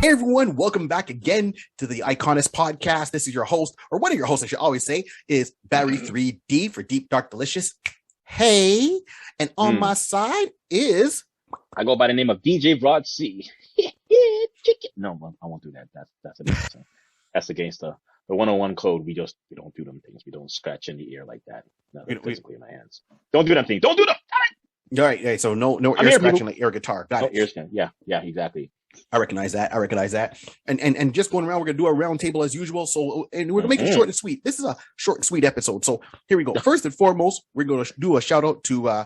Hey everyone, welcome back again to the iConis podcast. This is your host, or one of your hosts, I should always say, is Barry 3D for Deep Dark Delicious. Hey, and on my side is... I go by the name of DJ Rod C. No, I won't do that. That's against the 101 code. We don't do them things. We don't scratch in the ear like that. No, physically in my hands. Don't do them things. Don't do them. All right. So no ear scratching like air guitar. Got it. Ear scratching. Yeah, exactly. I recognize that. And just going around, we're gonna do a round table as usual. So, and we're gonna make it short and sweet. This is a short and sweet episode. So here we go. First and foremost, we're gonna do a shout out to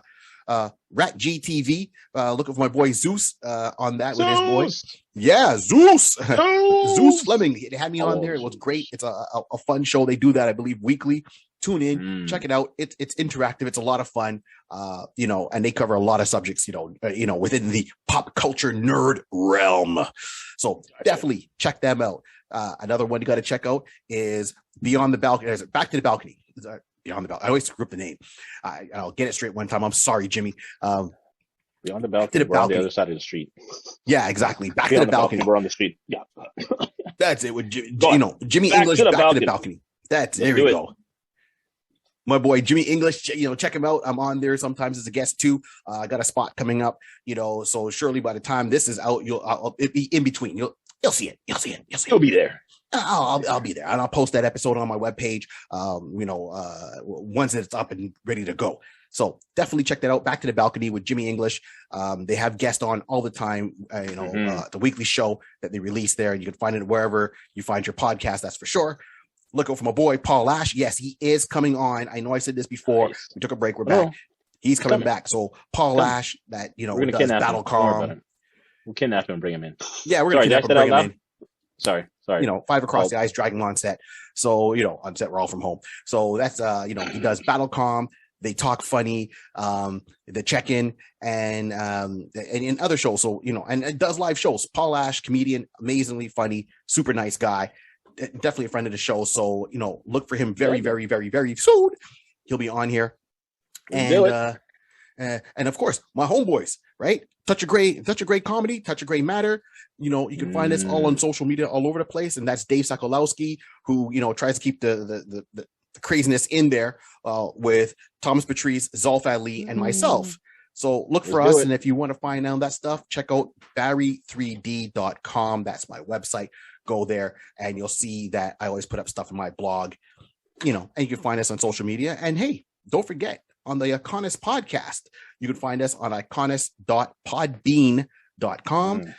Rat GTV. Looking for my boy Zeus on that with his boy. Yeah, Zeus. Zeus Fleming. It had me on there. It was great. It's a fun show. They do that, I believe, weekly. Tune in, check it out. It's interactive. It's a lot of fun. And they cover a lot of subjects, within the pop culture nerd realm. So definitely check them out. Another one you got to check out is Beyond the Balcony. Back to the Balcony. Beyond the Balcony. I always screw up the name. I'll get it straight one time. I'm sorry, Jimmy. Beyond the Balcony. We're on the other side of the street. Yeah, exactly. Back to the balcony. We're on the street. Yeah. That's it. With Jimmy English. Back to the balcony. There we go. My boy Jimmy English, check him out. I'm on there sometimes as a guest too. I got a spot coming up, so surely by the time this is out, I'll be in between. You'll see it. You'll be there. I'll be there, and I'll post that episode on my webpage. Once it's up and ready to go. So definitely check that out. Back to the Balcony with Jimmy English. They have guests on all the time. The weekly show that they release there, and you can find it wherever you find your podcast. That's for sure. Look out for my boy, Paul Ash. Yes, he is coming on. I know I said this before. Nice. We took a break. We're back. He's coming back. So Paul Ash, that, does Battle Calm. We'll kidnap him and bring him in. Yeah, we're going to kidnap him and bring him in. Sorry. 5 across the eyes, dragging him on set. So, on set, we're all from home. So that's, he does Battle Calm. They talk funny, the check-in and in other shows. So, and it does live shows. Paul Ash, comedian, amazingly funny, super nice guy. Definitely a friend of the show. So, look for him very, very, very, very soon. He'll be on here. And of course, my homeboys, right? Touch of Gray Comedy, Touch of Gray Matter. You can find us all on social media all over the place. And that's Dave Sokolowski, who, tries to keep the craziness in there with Thomas Patrice, Zolf Ali, and myself. So look for us. And if you want to find out that stuff, check out barry3d.com. That's my website. Go there and you'll see that I always put up stuff in my blog, and you can find us on social media. And hey, don't forget, on the iConis podcast, you can find us on iconis.podbean.com.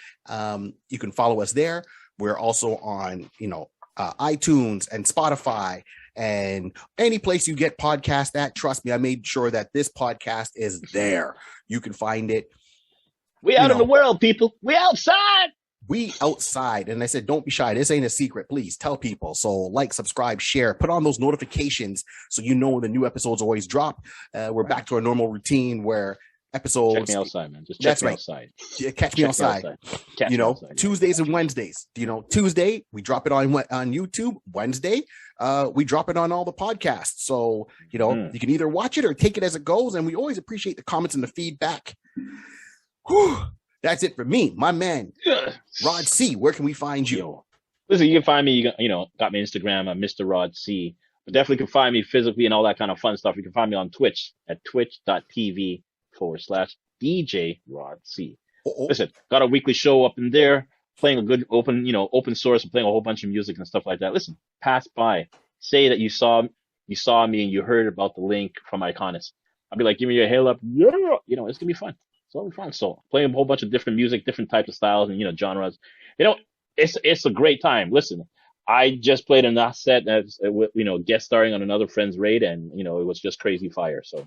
You can follow us there. We're also on, iTunes and Spotify and any place you get podcast at. Trust me, I made sure that this podcast is there. You can find it. We out in the world, people. We outside. We outside. And I said, don't be shy. This ain't a secret. Please tell people. So like, subscribe, share, put on those notifications so when the new episodes always drop. We're back to our normal routine where episodes. Check me outside, man. Just check me outside. Catch me outside. Tuesdays and Wednesdays. Tuesday, we drop it on YouTube. Wednesday, we drop it on all the podcasts. So, you can either watch it or take it as it goes. And we always appreciate the comments and the feedback. Whew. That's it for me, my man, Rod C. Where can we find you? Listen, you can find me. Got me Instagram. I'm Mr. Rod C. But definitely can find me physically and all that kind of fun stuff. You can find me on Twitch at twitch.tv/DJ Rod C. Listen, got a weekly show up in there, playing a good open source, and playing a whole bunch of music and stuff like that. Listen, pass by, say that you saw me and you heard about the link from iConis. I'll be like, give me a hail up. Yeah, it's gonna be fun. It's all fun. So playing a whole bunch of different music, different types of styles and genres. It's a great time. Listen, I just played a set as guest starring on another friend's raid, and it was just crazy fire. So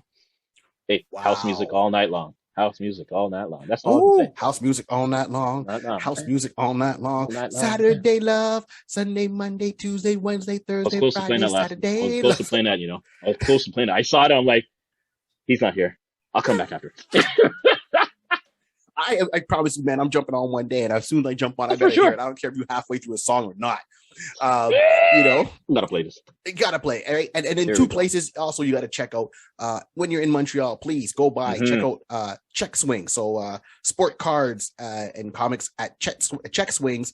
house music all night long. House music all night long. That's all I can say. House music all night long. House music all night long. Saturday love, Sunday, Monday, Tuesday, Wednesday, Thursday, Friday, Saturday. I was close to playing that. I was close to playing that. I saw it. I'm like, he's not here. I'll come back after. I promise you, man, I'm jumping on one day, and as soon as I jump on, I gotta hear it. I don't care if you're halfway through a song or not. Gotta play this. You gotta play, all right? And in two places, also, you gotta check out, when you're in Montreal, please go by, check out Check Swing. So, sport cards and comics at Check Swings.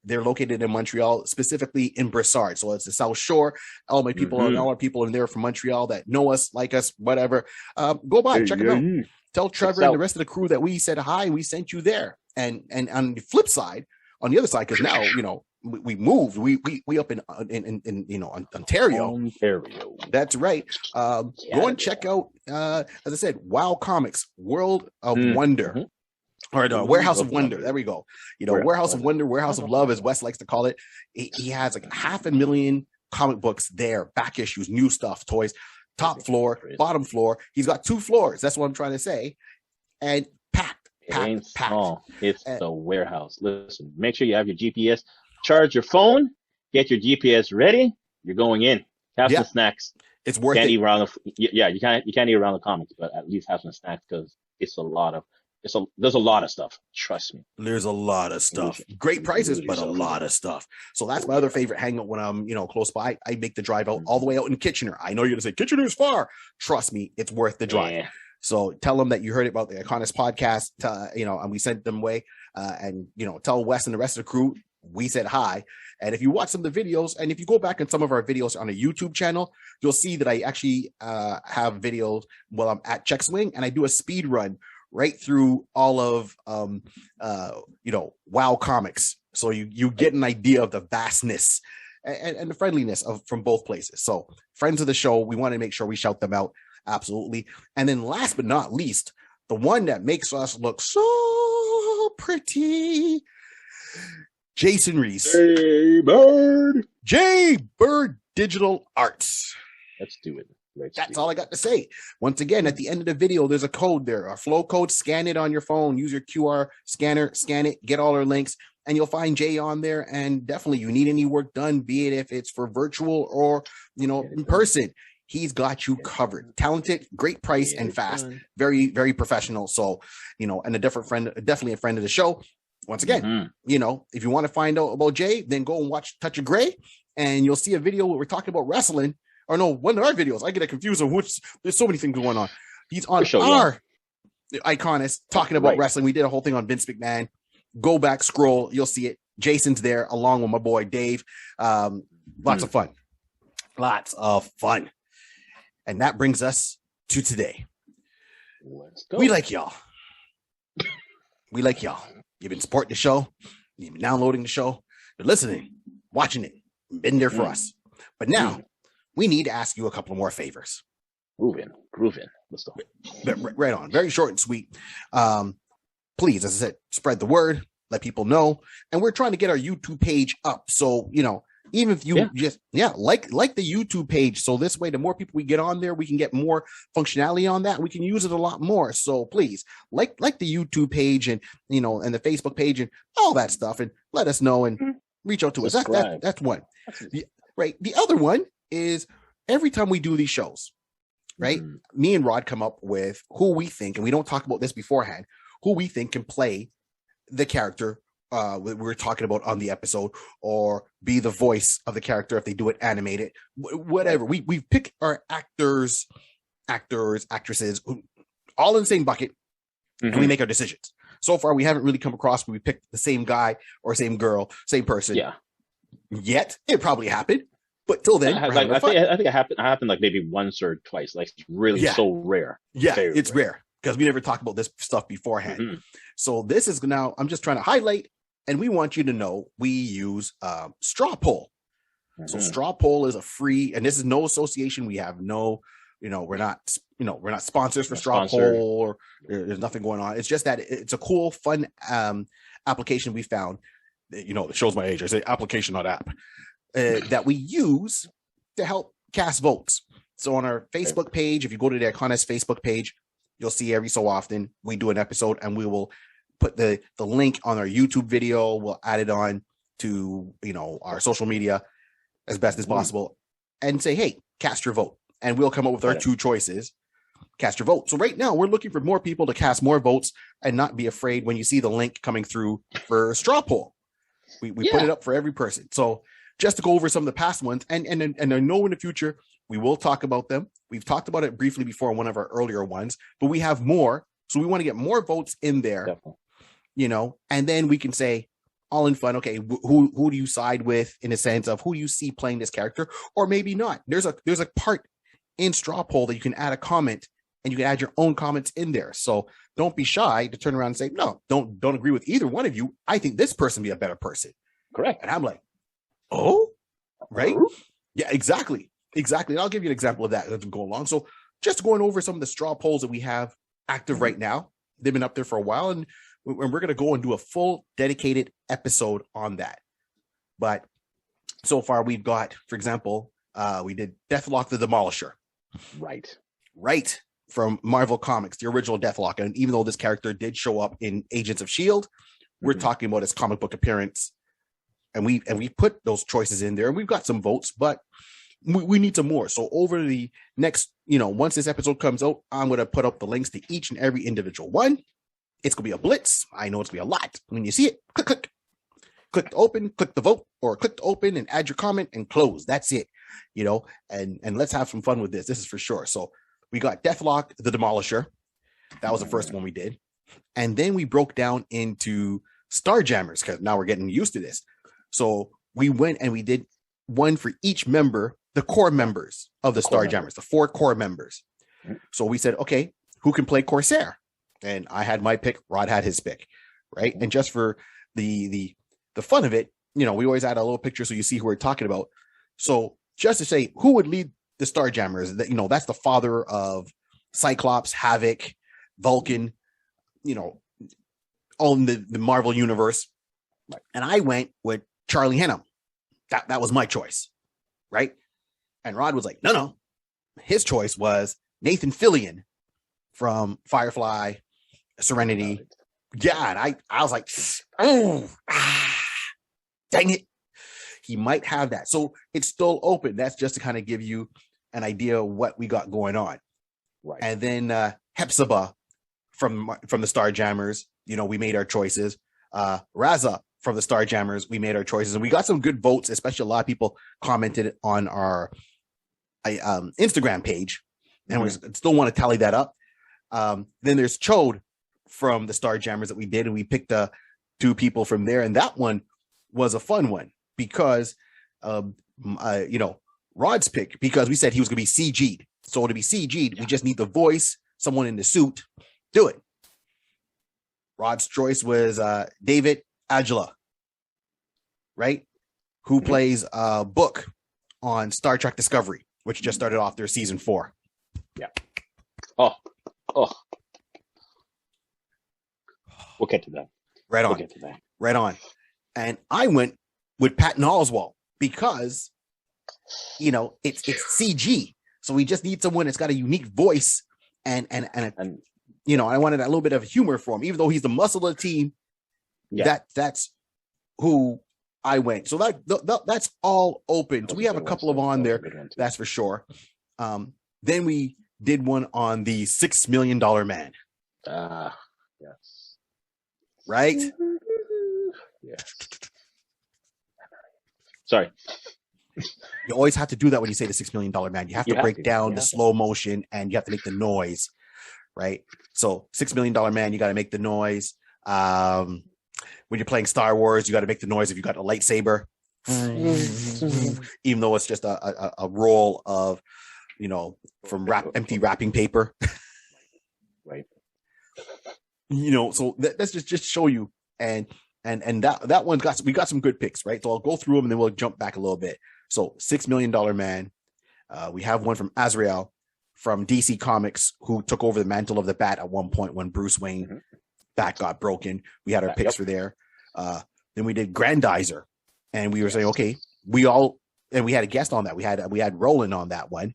They're located in Montreal, specifically in Brossard. So it's the South Shore. All my people, all our people in there from Montreal that know us, like us, whatever. Go by, check them out. Tell Trevor and the rest of the crew that we said hi and we sent you there. And on the flip side, on the other side, because now, you know, we moved. We up in you know, Ontario. That's right. Go and check out, as I said, Wow Comics, World of Wonder. Or no, Warehouse of Wonder. There we go. You know, Warehouse of Wonder, Warehouse of Love, as Wes likes to call it. He has like 500,000 comic books there, back issues, new stuff, toys, top floor, bottom floor. He's got 2 floors. That's what I'm trying to say. And packed. It's the warehouse. Listen, make sure you have your GPS. Charge your phone. Get your GPS ready. You're going in. Have some snacks. It's worth it. You can't eat around the comics, but at least have some snacks because there's a lot of stuff. Trust me. There's a lot of stuff. Great prices, but a lot of stuff. So that's my other favorite hangout when I'm, you know, close by. I make the drive out all the way out in Kitchener. I know you're gonna say Kitchener's far. Trust me, it's worth the drive. Yeah. So tell them that you heard about the iConis podcast, you know, and we sent them away. And, you know, tell Wes and the rest of the crew we said hi. And if you watch some of the videos, and if you go back in some of our videos on a YouTube channel, you'll see that I actually have videos while I'm at Check Swing, and I do a speed run right through all of, you know, Wow Comics. So you get an idea of the vastness and the friendliness from both places. So friends of the show, we want to make sure we shout them out. Absolutely. And then last but not least, the one that makes us look so pretty, Jason Reese. JBird Digital Arts. Let's do it. That's all I got to say. Once again, at the end of the video, there's a code there, a flow code. Scan it on your phone. Use your QR scanner, scan it, get all our links, and you'll find Jay on there. And definitely, you need any work done, be it if it's for virtual or, you know, in person. He's got you covered. Talented, great price, and fast. Very, very professional. So, you know, and definitely a friend of the show. Once again, you know, if you want to find out about Jay, then go and watch Touch of Gray, and you'll see a video where we're talking about wrestling. Or no, one of our videos. I get it confused on which. There's so many things going on. He's on our iConis talking about wrestling. We did a whole thing on Vince McMahon. Go back, scroll, you'll see it. Jason's there along with my boy Dave. Lots of fun. Lots of fun. And that brings us to today. Let's go. We like y'all. We like y'all. You've been supporting the show. You've been downloading the show. You're listening, watching it. Been there for us. But now we need to ask you a couple more favors. Grooving. Let's go. Right on. Very short and sweet. Please, as I said, spread the word. Let people know. And we're trying to get our YouTube page up. So, you know, even if you just like the YouTube page, so this way the more people we get on there, we can get more functionality on that. We can use it a lot more. So please like the YouTube page and, you know, and the Facebook page and all that stuff, and let us know and reach out to us. That's one. The other one is every time we do these shows, right? Me and Rod come up with who we think, and we don't talk about this beforehand, who we think can play the character we're talking about on the episode, or be the voice of the character if they do it animated, whatever. We pick our actors, actresses, all in the same bucket, and we make our decisions. So far, we haven't really come across where we picked the same guy or same girl, same person. Yeah. Yet it probably happened, but till then, I think it happened like maybe once or twice. Like it's really so rare. Yeah, it's rare because we never talked about this stuff beforehand. So this is now. I'm just trying to highlight. And we want you to know we use Strawpoll. So Strawpoll is a free, and this is no association. We have no, we're not sponsors for Strawpoll, or there's nothing going on. It's just that it's a cool, fun application we found. It shows my age. I say application, not app, that we use to help cast votes. So on our Facebook page, if you go to the iConis Facebook page, you'll see every so often we do an episode, and we will put the link on our YouTube video. We'll add it on to, our social media as best as possible, and say, hey, cast your vote. And we'll come up with our 2 choices. Cast your vote. So right now we're looking for more people to cast more votes and not be afraid when you see the link coming through for Strawpoll. We put it up for every person. So just to go over some of the past ones, and I know in the future we will talk about them. We've talked about it briefly before in one of our earlier ones, but we have more. So we want to get more votes in there. Definitely. And then we can say, all in fun. Okay, who do you side with in a sense of who do you see playing this character, or maybe not? There's a part in Strawpoll that you can add a comment, and you can add your own comments in there. So don't be shy to turn around and say, no, don't agree with either one of you. I think this person be a better person. Correct. And I'm like, oh, right? Yeah, exactly. And I'll give you an example of that as we go along. So just going over some of the straw polls that we have active right now. They've been up there for a while, and we're going to go and do a full dedicated episode on that. But so far we've got, for example, we did Deathlok the Demolisher. Right. From Marvel Comics, the original Deathlok. And even though this character did show up in Agents of S.H.I.E.L.D., we're talking about his comic book appearance. And we put those choices in there, and we've got some votes, but we need some more. So over the next, once this episode comes out, I'm going to put up the links to each and every individual one. It's going to be a blitz. I know it's going to be a lot. When you see it, click to open, click the vote, or click to open and add your comment and close. That's it, and let's have some fun with this. This is for sure. So we got Deathlok the Demolisher. That was the first one we did. And then we broke down into Starjammers, because now we're getting used to this. So we went and we did one for each member, the core members of the Starjammers, the 4 core members. So we said, okay, who can play Corsair? And I had my pick, Rod had his pick, right? And just for the fun of it, we always add a little picture so you see who we're talking about. So just to say, who would lead the Starjammers? That that's the father of Cyclops, Havoc, Vulcan, all in the Marvel universe. And I went with Charlie Hunnam. That was my choice, right? And Rod was like, no. His choice was Nathan Fillion from Firefly, Serenity. Yeah, and I was like, dang it. He might have that. So it's still open. That's just to kind of give you an idea of what we got going on. Right. And then Hepzibah from the Starjammers, we made our choices. Raza from the Starjammers, we made our choices, and we got some good votes, especially a lot of people commented on our Instagram page, and we still want to tally that up. Then there's Chode from the Starjammers that we did, and we picked 2 people from there, and that one was a fun one because, Rod's pick, because we said he was going to be CG'd. So to be CG'd, we just need the voice, someone in the suit, do it. Rod's choice was David Agila, right? Who plays Book on Star Trek Discovery, which just started off their season 4. Yeah. Oh. We'll get to that. Right on. And I went with Patton Oswalt because, it's CG. So we just need someone that's got a unique voice and I wanted a little bit of humor for him, even though he's the muscle of the team. Yeah. That's who I went. So that's all open. So we have a couple of on there. That's for sure. Then we did one on the $6 million man. Yes. Right? Yes. Sorry. You always have to do that when you say the $6 million man. You have to break down the slow motion, and you have to make the noise, right? So $6 million man, you got to make the noise. When you're playing Star Wars, you got to make the noise if you got a lightsaber, even though it's just a roll of, from empty wrapping paper. Right. So that's just show you. And that one's we got some good picks, right? So I'll go through them and then we'll jump back a little bit. So $6 million man. We have one from Azrael from DC Comics, who took over the mantle of the Bat at one point when Bruce Wayne bat got broken. We had our picks for there. Then we did Grandizer, and we were saying, okay, we had a guest on that. We had Roland on that one,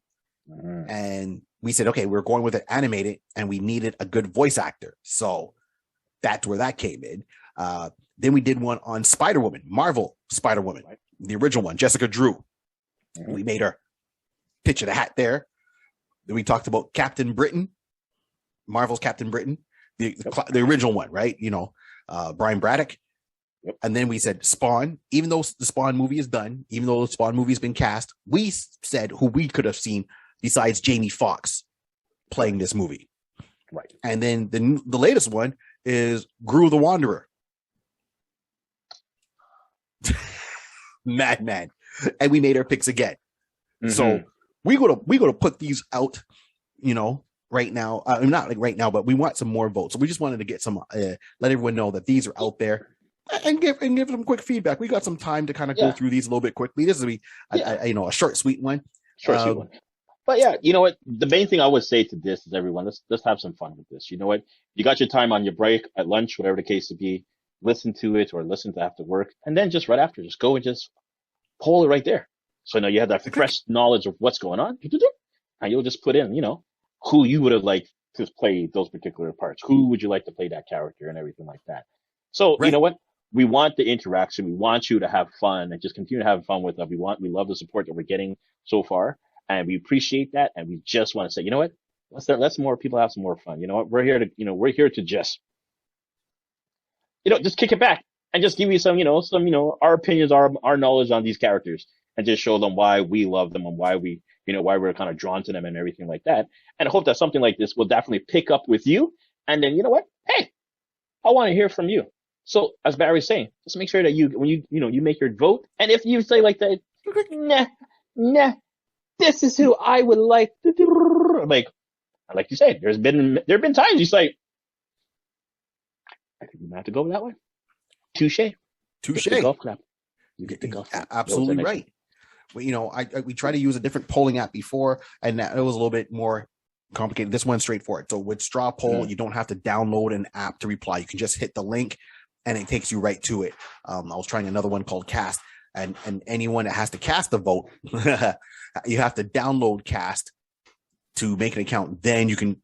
and we said, okay, we're going with it animated, and we needed a good voice actor. So that's where that came in. Then we did one on Spider-Woman, Marvel Spider-Woman, the original one, Jessica Drew. We made her pitch of the hat there. Then we talked about Captain Britain, Marvel's Captain Britain, the original one, right? Brian Braddock. And then we said Spawn, even though the Spawn movie is done, even though the Spawn movie has been cast, we said who we could have seen besides Jamie Foxx playing this movie. Right. And then the latest one is Gru the Wanderer. madman, and we made our picks again. Mm-hmm. So we go to put these out, right now. Not like right now, but we want some more votes. So we just wanted to get some, let everyone know that these are out there, and give them quick feedback. We got some time to kind of go through these a little bit quickly. This will be a short, sweet one. Sweet one. But yeah, you know what? The main thing I would say to this is, everyone, let's have some fun with this. You know what? You got your time on your break, at lunch, whatever the case to be. Listen to it, or listen to after work, and then just right after, just go and just poll it right there. So now you have that fresh knowledge of what's going on, and you'll just put in, who you would have liked to play those particular parts. Who would you like to play that character and everything like that. So You know what? We want the interaction. We want you to have fun and just continue to have fun with us. We love the support that we're getting so far, and we appreciate that. And we just want to say, you know what? Let's more people have some more fun. You know what? We're here to just, just kick it back and just give you some, our opinions, our knowledge on these characters, and just show them why we love them and why why we're kind of drawn to them and everything like that. And I hope that something like this will definitely pick up with you. And then, you know what? Hey, I want to hear from you. So as Barry's saying, just make sure that when you make your vote. And if you say like that, nah, this is who I would like to do. Like you said, there have been times you say, I think we have to go that way. Touche. Golf clap. You get the golf clap. Absolutely right. Well, we tried to use a different polling app before, and it was a little bit more complicated. This one's straightforward. So with Strawpoll, you don't have to download an app to reply. You can just hit the link, and it takes you right to it. I was trying another one called Cast, and anyone that has to cast a vote, you have to download Cast to make an account. Then you can,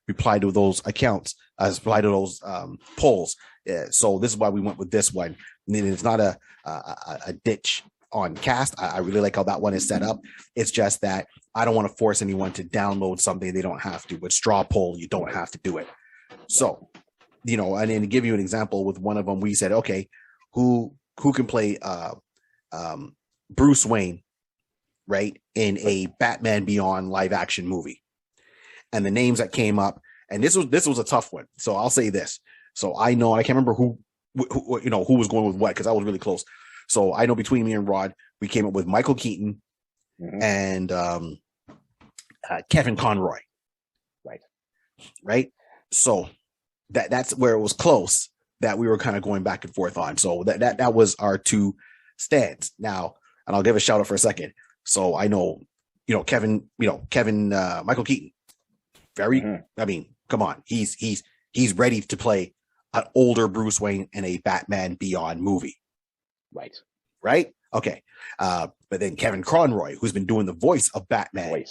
reply to those accounts, reply to those polls. So this is why we went with this one. It's not a ditch on Cast. I really like how that one is set up. It's just that I don't want to force anyone to download something they don't have to. With Strawpoll, you don't have to do it. So, and then to give you an example, with one of them, we said, okay, who can play Bruce Wayne, right, in a Batman Beyond live action movie? And the names that came up, and this was a tough one. So I'll say this. So I can't remember who was going with what, because I was really close. So I know between me and Rod, we came up with Michael Keaton and Kevin Conroy. Right. So that's where it was close, that we were kind of going back and forth on. So that was our two stands. Now, and I'll give a shout out for a second. So I know, Kevin, Michael Keaton, I mean, come on. He's ready to play an older Bruce Wayne in a Batman Beyond movie. Right. Okay. But then Kevin Conroy, who's been doing the voice of Batman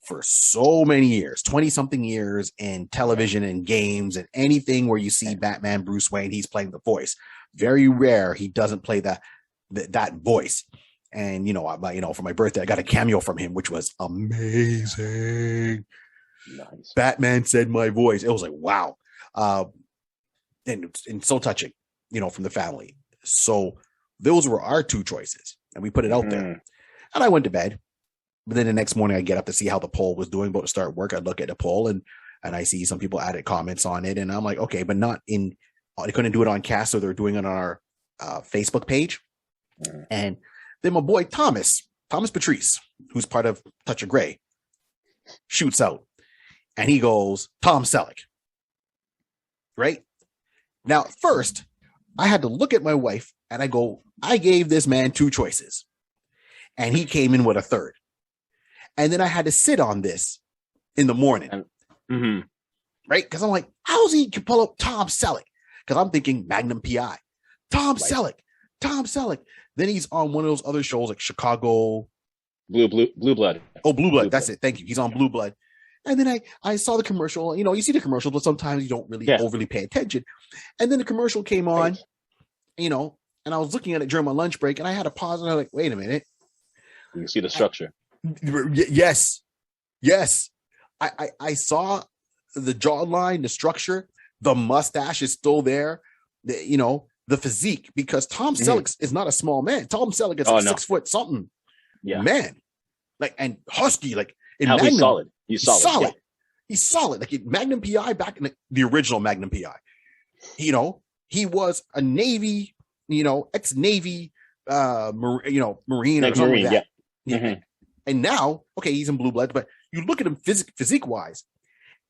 for so many years, 20 something years in television and games and anything where you see Batman, Bruce Wayne, he's playing the voice. Very rare he doesn't play that voice. And, for my birthday, I got a cameo from him, which was amazing. Nice. Batman said my voice. It was like, wow. And so touching, from the family. So those were our two choices, and we put it out there. And I went to bed. But then the next morning, I get up to see how the poll was doing, about to start work. I look at the poll, and I see some people added comments on it, and I'm like, okay, but not in. They couldn't do it on Cast, so they're doing it on our Facebook page. And then my boy Thomas Patrice, who's part of Touch of Grey, shoots out, and he goes Tom Selleck. Right now, first, I had to look at my wife, and I go, I gave this man two choices, and he came in with a third. And then I had to sit on this in the morning. Right? Because I'm like, how's he can pull up Tom Selleck? Because I'm thinking Magnum PI. Tom Selleck. Then he's on one of those other shows like Chicago. Blue Blood. Oh, Blue Blood. That's it. Thank you. He's on Blue Blood. And then I saw the commercial. You see the commercial, but sometimes you don't really overly pay attention. And then the commercial came on, and I was looking at it during my lunch break, and I had to pause, and I was like, wait a minute. You can see the structure. Yes. I saw the jawline, the structure, the mustache is still there, the physique, because Tom Selleck is not a small man. Tom Selleck is 6 foot something, man, and husky, like in Magnum. He's solid. Yeah. He's solid. Like in Magnum PI, back in the original Magnum PI, he was a Navy, ex-Navy Marine Like or something Marine, like that. yeah. Yeah. And now, okay, he's in Blue Bloods, but you look at him physique wise,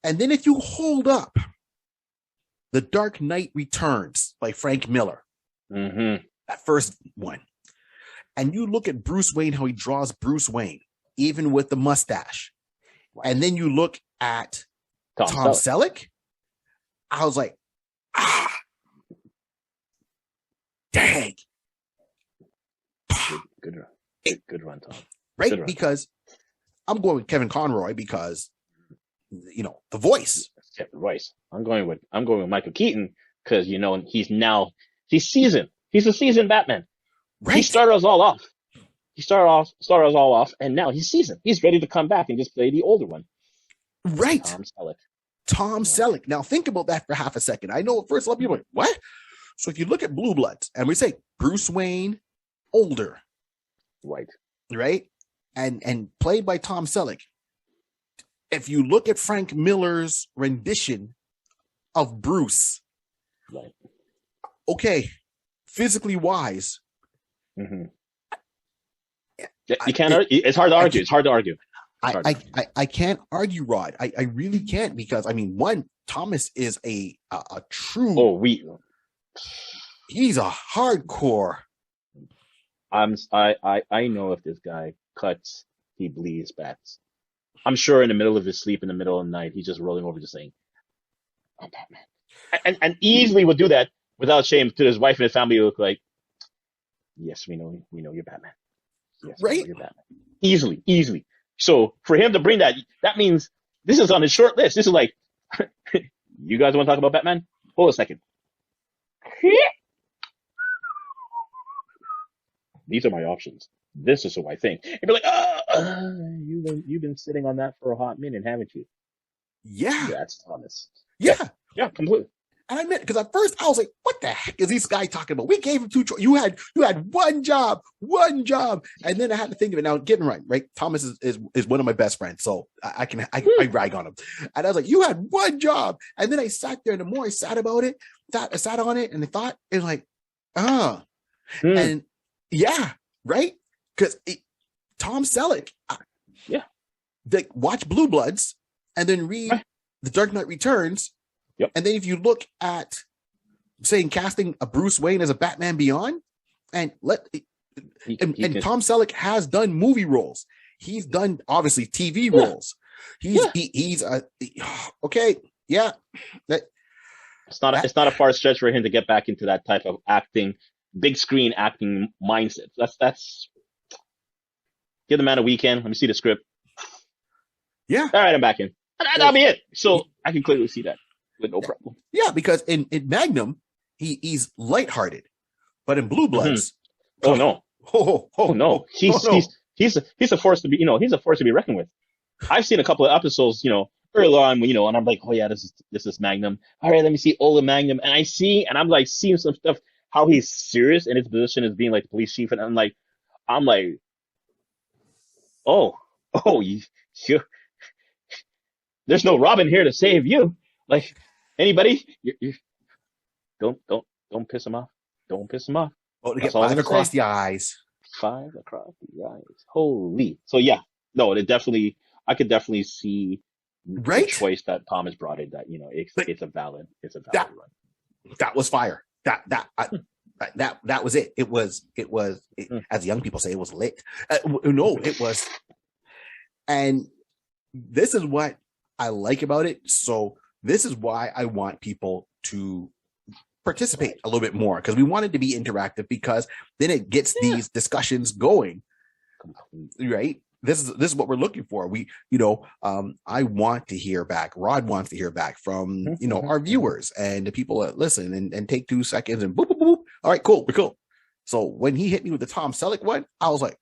and then if you hold up The Dark Knight Returns by Frank Miller, that first one, and you look at Bruce Wayne, how he draws Bruce Wayne, even with the mustache, and then you look at Tom Selleck, I was like, dang. Good run, Tom. Right? Good run. Because I'm going with Kevin Conroy because, the voice. Yeah, the voice. I'm going with Michael Keaton because, he's seasoned. He's a seasoned Batman. Right. He started us all off. Started us all off, and now he's seasoned. He's ready to come back and just play the older one. Right. Tom Selleck. Now think about that for half a second. I know at first a lot of people are like, what? So if you look at Blue Bloods and we say Bruce Wayne older. Right? And played by Tom Selleck. If you look at Frank Miller's rendition of Bruce, okay, physically wise. You can't. It's hard to argue. It's hard to argue. I can't argue, Rod. I really can't because one, Thomas is a true. He's a hardcore. I know if this guy cuts, he bleeds bats. I'm sure in the middle of his sleep, in the middle of the night, he's just rolling over, just saying, "I'm Batman," and easily would do that without shame to his wife and his family. Look like, yes, we know you're Batman. Yes, right? You're Batman. Easily. So for him to bring that means this is on his short list. This is like, you guys want to talk about Batman? Hold a second. These are my options. This is who I think. And be like, you've been sitting on that for a hot minute, haven't you? Yeah. That's Thomas. Yeah. Yeah, completely. And I meant because at first I was like, "What the heck is this guy talking about?" We gave him two choices. You had one job, and then I had to think of it. Now, getting right. Thomas is one of my best friends, so I rag on him. And I was like, "You had one job," and then I sat there, and the more I sat about it, I sat on it, and I thought it was like, and yeah, right, because Tom Selleck, watch Blue Bloods, and then read The Dark Knight Returns. Yep. And then if you look at casting a Bruce Wayne as a Batman Beyond, and Tom Selleck has done movie roles. He's done obviously TV roles. He's okay. Yeah. It's not a far stretch for him to get back into that type of acting, big screen acting mindset. That's give the man a weekend. Let me see the script. Yeah. All right, I'm back in. That'll be it. So I can clearly see that. With no problem. Yeah, because in Magnum, he's lighthearted, but in Blue Bloods, oh no, he's a force to be he's a force to be reckoned with. I've seen a couple of episodes early on and I'm like, oh yeah, this is Magnum. All right, let me see Ola Magnum, and I'm like seeing some stuff how he's serious in his position as being like the police chief, and I'm like, oh you there's no Robin here to save you. Like, anybody? You don't piss him off. Don't piss him off. Oh, to get 5 across the eyes. 5 across the eyes. Holy. So yeah, no, I could definitely see the choice that Thomas brought in. That it's a valid run. That was fire. That was it. It was as young people say, it was lit. No, it was. And this is what I like about it. So this is why I want people to participate a little bit more, because we want it to be interactive, because then it gets these discussions going. Right? This is what we're looking for. I want to hear back. Rod wants to hear back from our viewers and the people that listen and take 2 seconds and boop boop boop. All right, cool, we're cool. So when he hit me with the Tom Selleck one, I was like,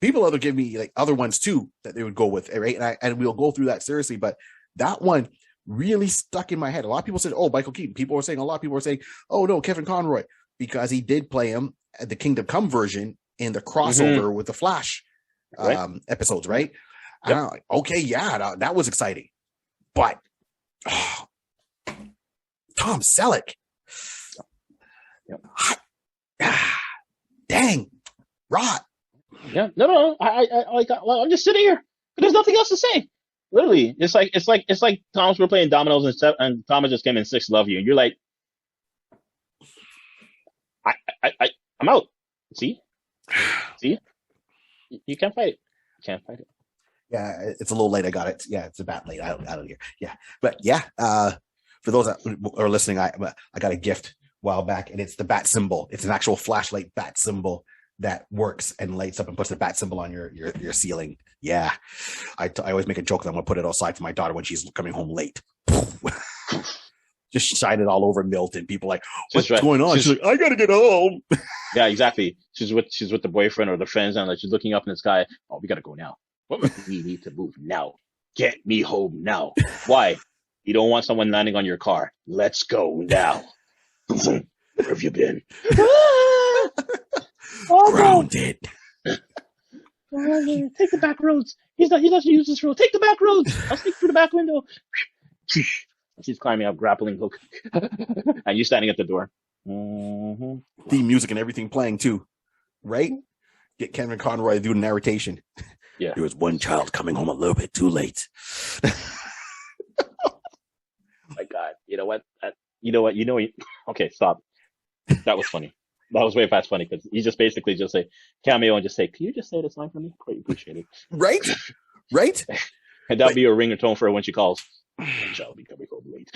people other give me like other ones too that they would go with, right? And we'll go through that seriously, but that one really stuck in my head. A lot of people said, "Oh, Michael Keaton." A lot of people were saying, "Oh no, Kevin Conroy," because he did play him at the Kingdom Come version in the crossover with the Flash episodes, right? Yep. And I'm like, okay, yeah, that was exciting. But Tom Selleck, dang, Rod. Yeah, no. I'm just sitting here. There's nothing else to say. Literally, it's like Thomas, we're playing dominoes and Thomas just came in six, love you, and you're like, I'm out. See, you can't fight it. You can't fight it. Yeah, it's a little late. I got it. Yeah, it's a bat late. Out of here. Yeah, but yeah. For those that are listening, I got a gift a while back, and it's the bat symbol. It's an actual flashlight bat symbol that works and lights up and puts the bat symbol on your ceiling. Yeah, I always make a joke that I'm gonna put it outside for my daughter when she's coming home late. Just shine it all over Milton. People like, what's going on? She's like, I gotta get home. Yeah, exactly. She's with the boyfriend or the friends, and like she's looking up in the sky. Oh, we gotta go now. We need to move now. Get me home now. Why? You don't want someone landing on your car. Let's go now. Where have you been? Grounded. Take the back roads. He's not to use this road. Take the back roads. I'll sneak through the back window. She's climbing up, grappling hook, and you standing at the door. Mm-hmm. Theme music and everything playing too, right? Get Kevin Conroy to do the narration. Yeah. There was one child coming home a little bit too late. My God, you know what? Okay, stop. That was funny. That was way past funny because you just basically just say cameo and just say, "Can you just say this line for me? Great, appreciate it." Right. And that'll be your ringatone for her when she calls. Shall be coming home late.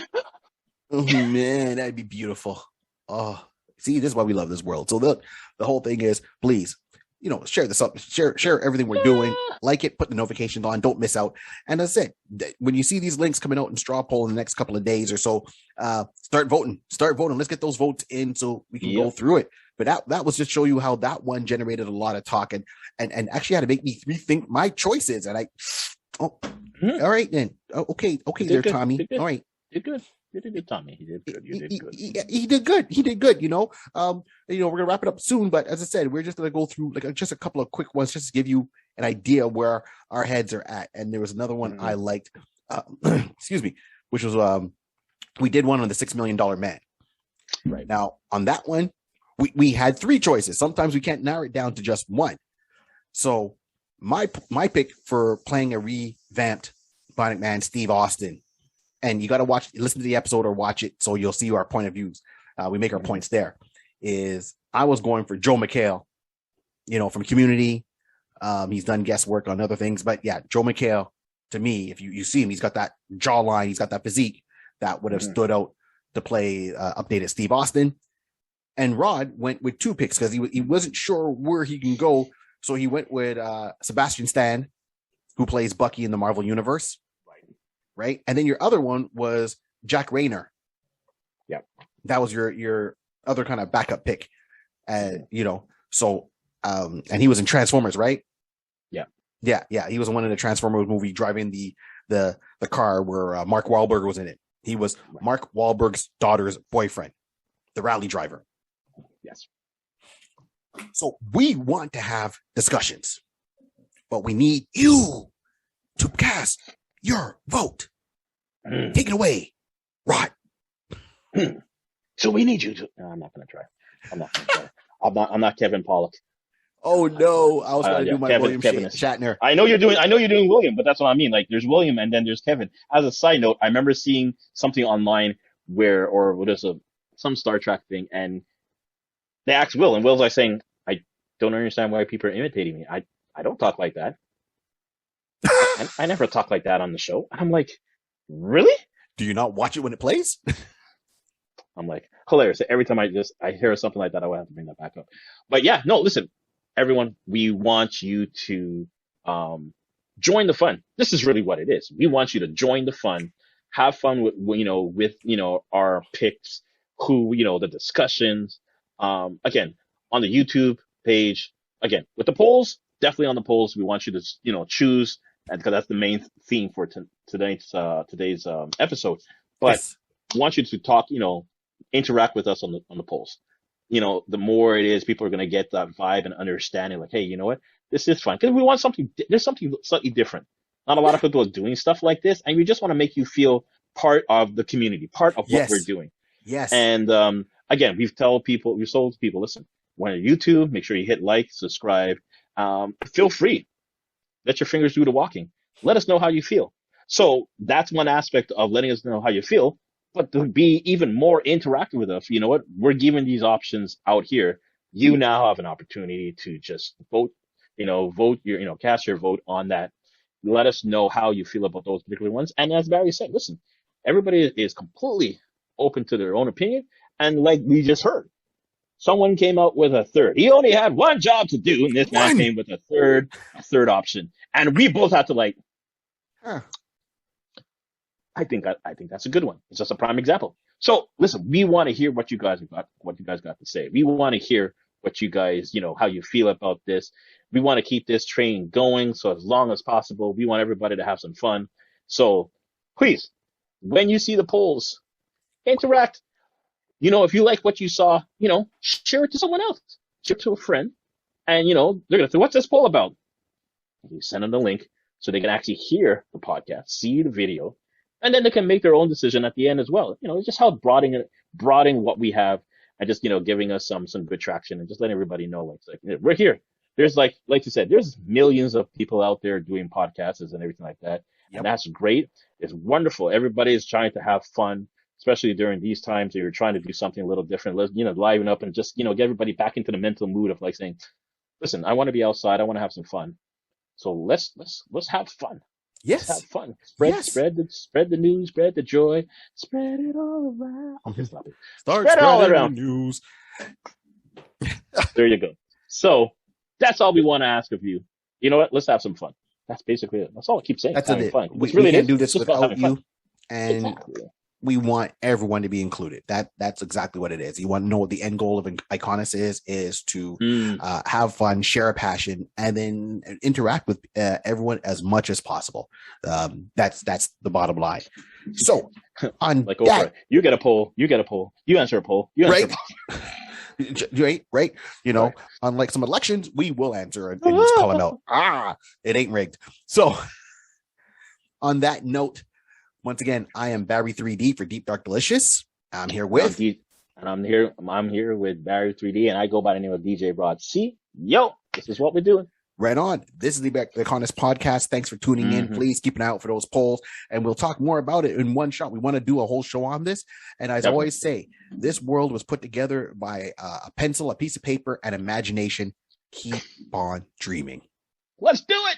Oh man, that'd be beautiful. Oh, see, this is why we love this world. So the whole thing is, please, share this up, share everything we're doing, like it, put the notifications on, don't miss out. And that's it. When you see these links coming out in Strawpoll in the next couple of days or so, start voting. Let's get those votes in so we can go through it. But that was just show you how that one generated a lot of talk and actually had to make me rethink my choices. And all right then. Okay, there, good. Tommy. All right. You did good. You did good, Tommy. You did good. He did good. He did good. We're gonna wrap it up soon, but as I said, we're just gonna go through just a couple of quick ones just to give you an idea where our heads are at. And there was another one I liked, excuse me, which was we did one on the $6 Million Man. Right now, on that one, we had three choices. Sometimes we can't narrow it down to just one. So my pick for playing a revamped Bionic Man, Steve Austin. And you got to listen to the episode or watch it so you'll see our point of views. We make our points there. I was going for Joe McHale, from Community. He's done guest work on other things. But yeah, Joe McHale, to me, if you see him, he's got that jawline, he's got that physique that would have stood out to play updated Steve Austin. And Rod went with two picks because he wasn't sure where he can go. So he went with Sebastian Stan, who plays Bucky in the Marvel Universe. Right. And then your other one was Jack Rayner. Yeah. That was your other kind of backup pick. So and he was in Transformers, right? Yeah. Yeah. He was in one of the Transformers movie driving the car where Mark Wahlberg was in it. He was Mark Wahlberg's daughter's boyfriend, the rally driver. Yes. So we want to have discussions, but we need you to cast your vote. Take it away, Rod. So we need you to. No, I'm not going to try. I'm not Kevin Pollak. Oh no, I was going to do my William Shatner. I know you're doing William, but that's what I mean. Like there's William and then there's Kevin. As a side note, I remember seeing something online some Star Trek thing, and they asked Will, and Will's like saying, "I don't understand why people are imitating me. I don't talk like that. I never talk like that on the show." And I'm like, really? Do you not watch it when it plays? I'm like, hilarious. Every time I hear something like that, I will have to bring that back up. But yeah, no, listen, everyone, we want you to join the fun. This is really what it is. We want you to join the fun, have fun with our picks, the discussions. Again, on the YouTube page, again, with the polls, definitely on the polls, we want you to, choose, and because that's the main theme for today's episode. But yes. We want you to talk, interact with us on the polls. The more it is, people are going to get that vibe and understanding. Like, hey, you know what? This is fun because we want something. There's something slightly different. Not a lot of people are doing stuff like this, and we just want to make you feel part of the community, part of what we're doing. Yes. And again, we've told people, listen, When on YouTube, make sure you hit like, subscribe. Feel free. Let your fingers do the walking. Let us know how you feel. So that's one aspect of letting us know how you feel. But to be even more interactive with us, you know what? We're giving these options out here. You now have an opportunity to just vote, cast your vote on that. Let us know how you feel about those particular ones. And as Barry said, listen, everybody is completely open to their own opinion. And like we just heard, someone came out with a third. He only had one job to do, and this man came with a third option. And we both had to I think that's a good one. It's just a prime example. So listen, we want to hear what you guys got to say. We want to hear what you guys, how you feel about this. We want to keep this train going. So as long as possible, we want everybody to have some fun. So please, when you see the polls, interact. If you like what you saw, share it to someone else, share it to a friend, and, they're going to say, what's this poll about? You send them the link so they can actually hear the podcast, see the video, and then they can make their own decision at the end as well. It's just how broadening what we have and just, giving us some good traction and just letting everybody know, like we're here. There's like you said, there's millions of people out there doing podcasts and everything like that. Yep. And that's great. It's wonderful. Everybody is trying to have fun, especially during these times that you're trying to do something a little different. Let's, liven up and just, get everybody back into the mental mood of saying, listen, I want to be outside. I want to have some fun. So let's have fun. Yes. Let's have fun. Spread the news, spread the joy, spread it all around. Okay, stop it. Spread it all around. News. There you go. So that's all we want to ask of you. You know what? Let's have some fun. That's basically it. That's all I keep saying. That's having fun. We can't do this without you. Fun. And exactly. We want everyone to be included. That's exactly what it is. You want to know what the end goal of iConis is to have fun, share a passion, and then interact with everyone as much as possible. That's the bottom line. So on that, you get a poll, you answer a poll, right? Right. Unlike some elections, we will answer and just call them out. It ain't rigged. So on that note, once again, I am Barry 3D for Deep Dark Delicious. I'm here with, I'm here with Barry 3D, and I go by the name of DJ Broad C. Yo, this is what we're doing. Right on. This is the iConis podcast. Thanks for tuning in. Please keep an eye out for those polls, and we'll talk more about it in one shot. We want to do a whole show on this, and as I always say, this world was put together by a pencil, a piece of paper, and imagination. Keep on dreaming. Let's do it.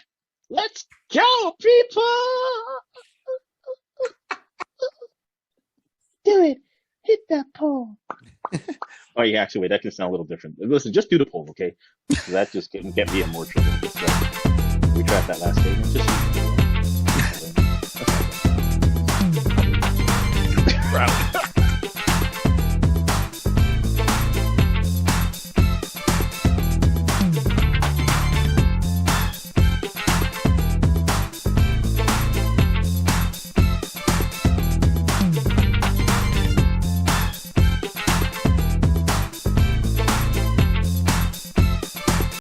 Let's go, people. Do it. Hit that poll. Oh, yeah, actually, wait, that can sound a little different. Listen, just do the poll, okay? So that just can get me a more trigger. We tried that last statement. Just...